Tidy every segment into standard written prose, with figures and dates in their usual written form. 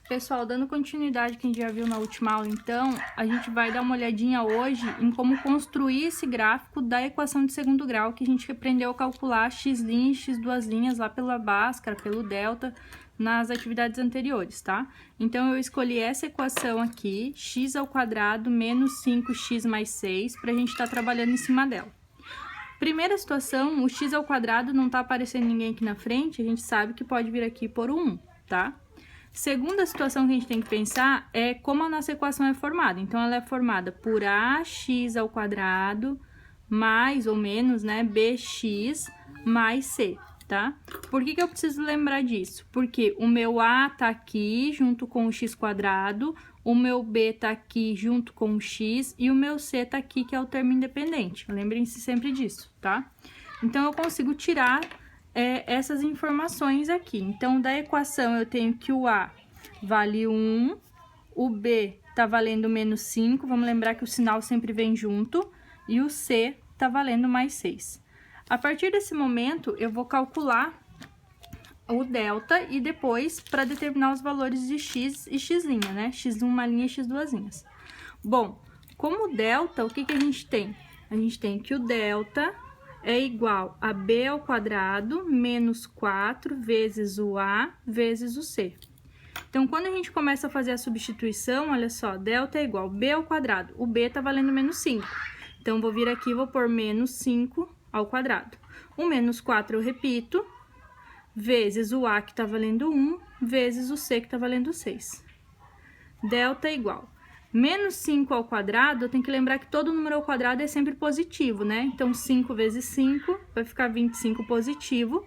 Pessoal, dando continuidade que a gente já viu na última aula, então, a gente vai dar uma olhadinha hoje em como construir esse gráfico da equação de segundo grau, que a gente aprendeu a calcular x' e x² lá pela Bhaskara, pelo delta, nas atividades anteriores, tá? Então, eu escolhi essa equação aqui, x² menos 5x mais 6, pra gente estar trabalhando em cima dela. Primeira situação, o x² não tá aparecendo ninguém aqui na frente, a gente sabe que pode vir aqui por 1, tá? Segunda situação que a gente tem que pensar é como a nossa equação é formada. Então, ela é formada por ax² mais ou menos, né, bx mais c, tá? Por que que eu preciso lembrar disso? Porque o meu a tá aqui junto com o x², o meu b tá aqui junto com o x e o meu c tá aqui, que é o termo independente. Lembrem-se sempre disso, tá? Então, eu consigo tirar essas informações aqui. Então, da equação, eu tenho que o A vale 1, o B tá valendo menos 5, vamos lembrar que o sinal sempre vem junto, e o C tá valendo mais 6. A partir desse momento, eu vou calcular o delta e depois, para determinar os valores de x e x', né? x1' e x². Bom, como delta, o que que a gente tem? A gente tem que o delta é igual a b² menos 4 vezes o A vezes o C. Então, quando a gente começa a fazer a substituição, olha só, delta é igual a b², o B tá valendo menos 5. Então, vou vir aqui e vou pôr menos 5 ao quadrado. O menos 4 eu repito, vezes o A que tá valendo 1, vezes o C que tá valendo 6. Delta é igual menos 5 ao quadrado, eu tenho que lembrar que todo número ao quadrado é sempre positivo, né? Então, 5 vezes 5 vai ficar 25 positivo.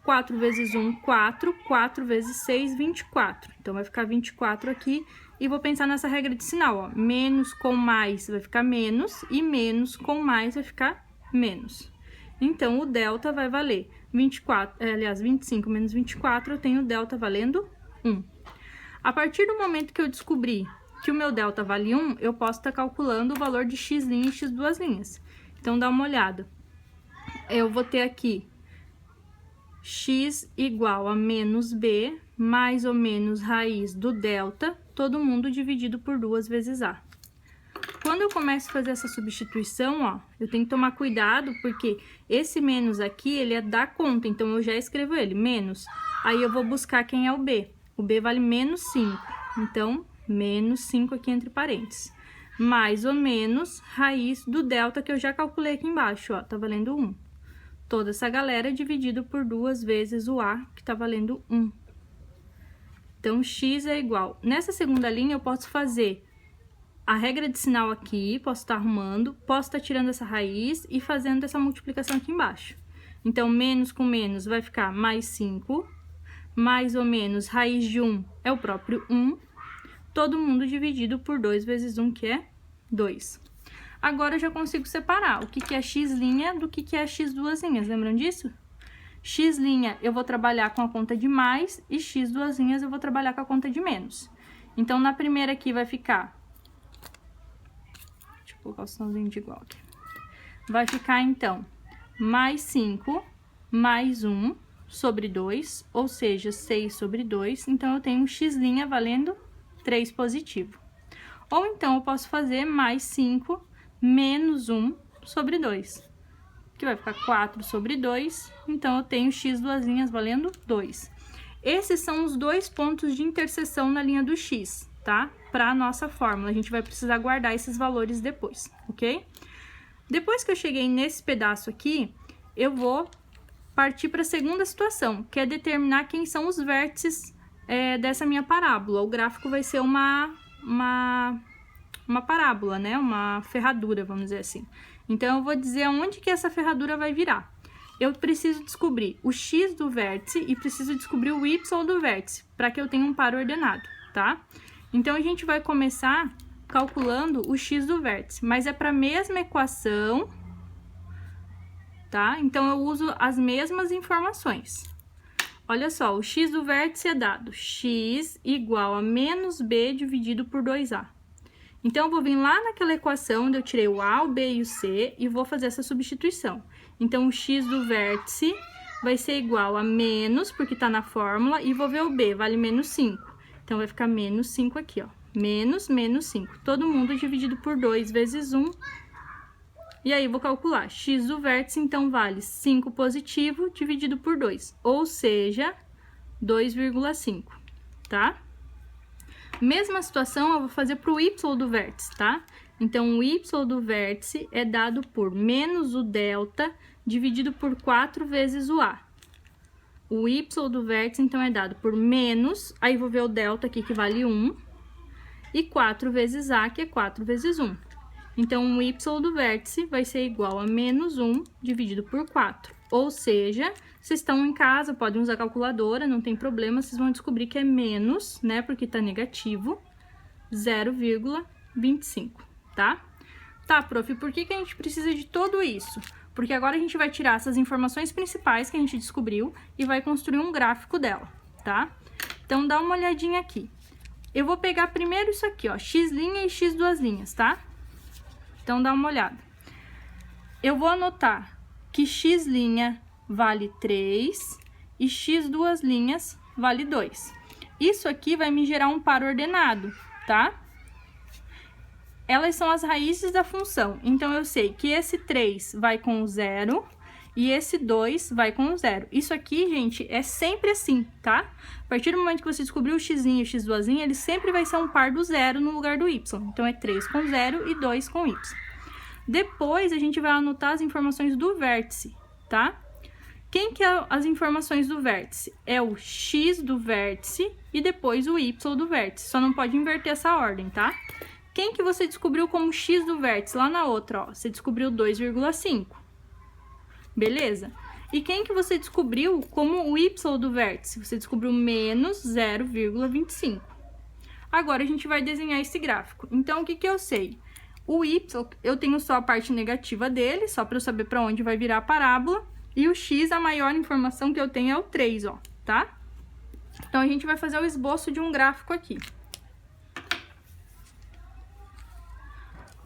4 vezes 1, 4. 4 vezes 6, 24. Então, vai ficar 24 aqui. E vou pensar nessa regra de sinal, ó. Menos com mais vai ficar menos e menos com mais vai ficar menos. Então, o delta vai valer 25 menos 24, eu tenho o delta valendo 1. A partir do momento que eu descobri que o meu delta vale 1, eu posso estar calculando o valor de x' e x². Então, dá uma olhada. Eu vou ter aqui x igual a menos b, mais ou menos raiz do delta, todo mundo dividido por 2 vezes a. Quando eu começo a fazer essa substituição, ó, eu tenho que tomar cuidado, porque esse menos aqui, ele é da conta, então eu já escrevo ele, menos. Aí eu vou buscar quem é o b. O b vale menos 5, então menos 5 aqui entre parênteses. Mais ou menos raiz do delta que eu já calculei aqui embaixo, ó, tá valendo 1. Toda essa galera é dividido por 2 vezes o A, que tá valendo 1. Então, x é igual. Nessa segunda linha, eu posso fazer a regra de sinal aqui, posso estar arrumando, posso estar tirando essa raiz e fazendo essa multiplicação aqui embaixo. Então, menos com menos vai ficar mais 5, mais ou menos raiz de 1 é o próprio 1, todo mundo dividido por 2 vezes 1, que é 2. Agora, eu já consigo separar o que é x' do que é x². Lembram disso? X' eu vou trabalhar com a conta de mais e x² eu vou trabalhar com a conta de menos. Então, na primeira aqui vai ficar... Deixa eu colocar o sinalzinho de igual aqui. Vai ficar, então, mais 5 mais 1 sobre 2, ou seja, 6 sobre 2. Então, eu tenho um x' valendo 3 positivo. Ou então, eu posso fazer mais 5 menos 1 sobre 2, que vai ficar 4 sobre 2, então eu tenho x² valendo 2. Esses são os dois pontos de interseção na linha do x, tá? Para a nossa fórmula, a gente vai precisar guardar esses valores depois, ok? Depois que eu cheguei nesse pedaço aqui, eu vou partir para a segunda situação, que é determinar quem são os vértices dessa minha parábola. O gráfico vai ser uma parábola, né? Uma ferradura, vamos dizer assim. Então, eu vou dizer aonde que essa ferradura vai virar. Eu preciso descobrir o x do vértice e preciso descobrir o y do vértice, para que eu tenha um par ordenado, tá? Então, a gente vai começar calculando o x do vértice, mas é para a mesma equação, tá? Então, eu uso as mesmas informações. Olha só, o x do vértice é dado x igual a menos b dividido por 2a. Então, eu vou vir lá naquela equação onde eu tirei o A, o B e o C e vou fazer essa substituição. Então, o x do vértice vai ser igual a menos, porque está na fórmula, e vou ver o B, vale menos 5. Então, vai ficar menos 5 aqui, ó. Menos 5. Todo mundo dividido por 2 vezes 1. E aí, vou calcular. X do vértice, então, vale 5 positivo dividido por 2. Ou seja, 2,5, tá? Mesma situação, eu vou fazer para o y do vértice, tá? Então, o y do vértice é dado por menos o delta dividido por 4 vezes o a. O y do vértice, então, é dado por menos, aí vou ver o delta aqui, que vale 1, e 4 vezes a, que é 4 vezes 1. Então, o y do vértice vai ser igual a menos 1 dividido por 4. Ou seja, vocês estão em casa, podem usar calculadora, não tem problema, vocês vão descobrir que é menos, né, porque tá negativo, 0,25, tá? Tá, prof, por que a gente precisa de tudo isso? Porque agora a gente vai tirar essas informações principais que a gente descobriu e vai construir um gráfico dela, tá? Então, dá uma olhadinha aqui. Eu vou pegar primeiro isso aqui, ó, x' e x duas linhas, tá? Então, dá uma olhada. Eu vou anotar que x' vale 3 e x duas linhas vale 2. Isso aqui vai me gerar um par ordenado, tá? Elas são as raízes da função. Então, eu sei que esse 3 vai com o 0 e esse 2 vai com o 0. Isso aqui, gente, é sempre assim, tá? A partir do momento que você descobriu o x' e o x duas linhas, ele sempre vai ser um par do 0 no lugar do y. Então, é 3 com 0 e 2 com y. Depois, a gente vai anotar as informações do vértice, tá? Quem que é as informações do vértice? É o x do vértice e depois o y do vértice. Só não pode inverter essa ordem, tá? Quem que você descobriu como x do vértice? Lá na outra, ó, você descobriu 2,5. Beleza? E quem que você descobriu como o y do vértice? Você descobriu menos 0,25. Agora, a gente vai desenhar esse gráfico. Então, o que que eu sei? O y, eu tenho só a parte negativa dele, só para eu saber para onde vai virar a parábola. E o x, a maior informação que eu tenho é o 3, ó, tá? Então, a gente vai fazer o esboço de um gráfico aqui.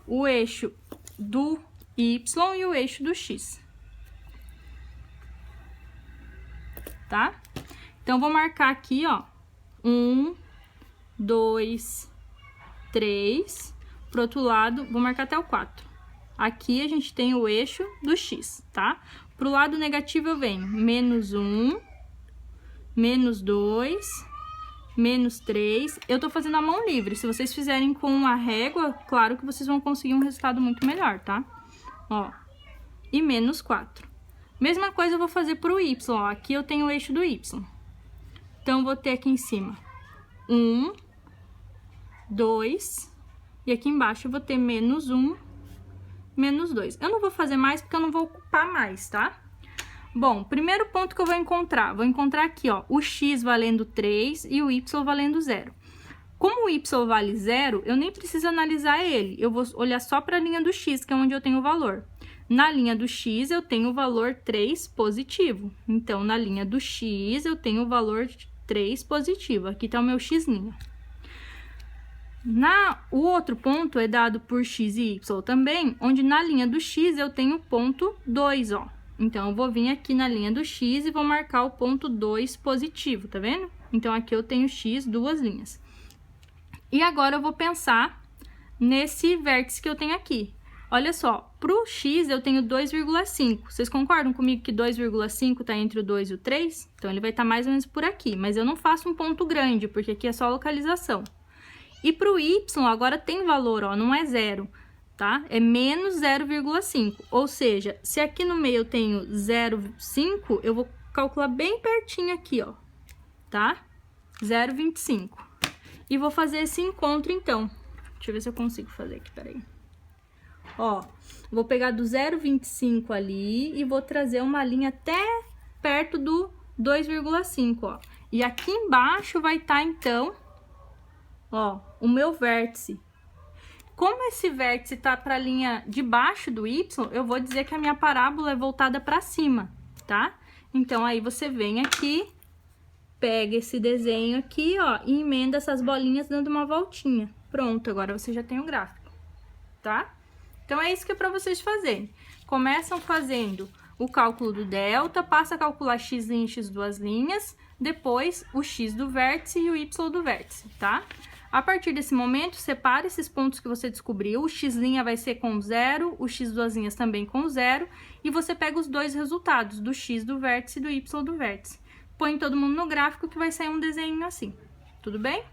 O eixo do y e o eixo do x. Tá? Então, vou marcar aqui, ó, 1, 2, 3. Pro outro lado, vou marcar até o 4. Aqui, a gente tem o eixo do x, tá? Pro lado negativo, eu venho menos 1, menos 2, menos 3. Eu tô fazendo a mão livre. Se vocês fizerem com a régua, claro que vocês vão conseguir um resultado muito melhor, tá? Ó, e menos 4. Mesma coisa eu vou fazer pro y, ó. Aqui eu tenho o eixo do y. Então, eu vou ter aqui em cima 1, 2, e aqui embaixo eu vou ter menos 1, menos 2. Eu não vou fazer mais porque eu não vou ocupar mais, tá? Bom, primeiro ponto que eu vou encontrar aqui, ó, o x valendo 3 e o y valendo 0. Como o y vale 0, eu nem preciso analisar ele, eu vou olhar só para a linha do x, que é onde eu tenho o valor. Na linha do x, eu tenho o valor 3 positivo. Então, na linha do x, eu tenho o valor 3 positivo. Aqui tá o meu x'. O outro ponto é dado por x e y também, onde na linha do x eu tenho o ponto 2, ó. Então, eu vou vir aqui na linha do x e vou marcar o ponto 2 positivo, tá vendo? Então, aqui eu tenho x, duas linhas. E agora, eu vou pensar nesse vértice que eu tenho aqui. Olha só, pro x eu tenho 2,5. Vocês concordam comigo que 2,5 tá entre o 2 e o 3? Então, ele vai estar mais ou menos por aqui, mas eu não faço um ponto grande, porque aqui é só localização. E pro y, agora tem valor, ó, não é 0, tá? É menos 0,5. Ou seja, se aqui no meio eu tenho 0,5, eu vou calcular bem pertinho aqui, ó, tá? 0,25. E vou fazer esse encontro, então. Deixa eu ver se eu consigo fazer aqui, peraí. Ó, vou pegar do 0,25 ali e vou trazer uma linha até perto do 2,5, ó. E aqui embaixo vai estar, então, ó, o meu vértice. Como esse vértice tá para a linha de baixo do y, eu vou dizer que a minha parábola é voltada para cima, tá? Então, aí você vem aqui, pega esse desenho aqui, ó, e emenda essas bolinhas dando uma voltinha. Pronto, agora você já tem o gráfico, tá? Então, é isso que é para vocês fazerem. Começam fazendo o cálculo do delta, passa a calcular x' e x duas linhas, depois o x do vértice e o y do vértice, tá? A partir desse momento, separe esses pontos que você descobriu, o x' vai ser com 0, o x duas também com 0, e você pega os dois resultados, do x do vértice e do y do vértice. Põe todo mundo no gráfico que vai sair um desenho assim, tudo bem?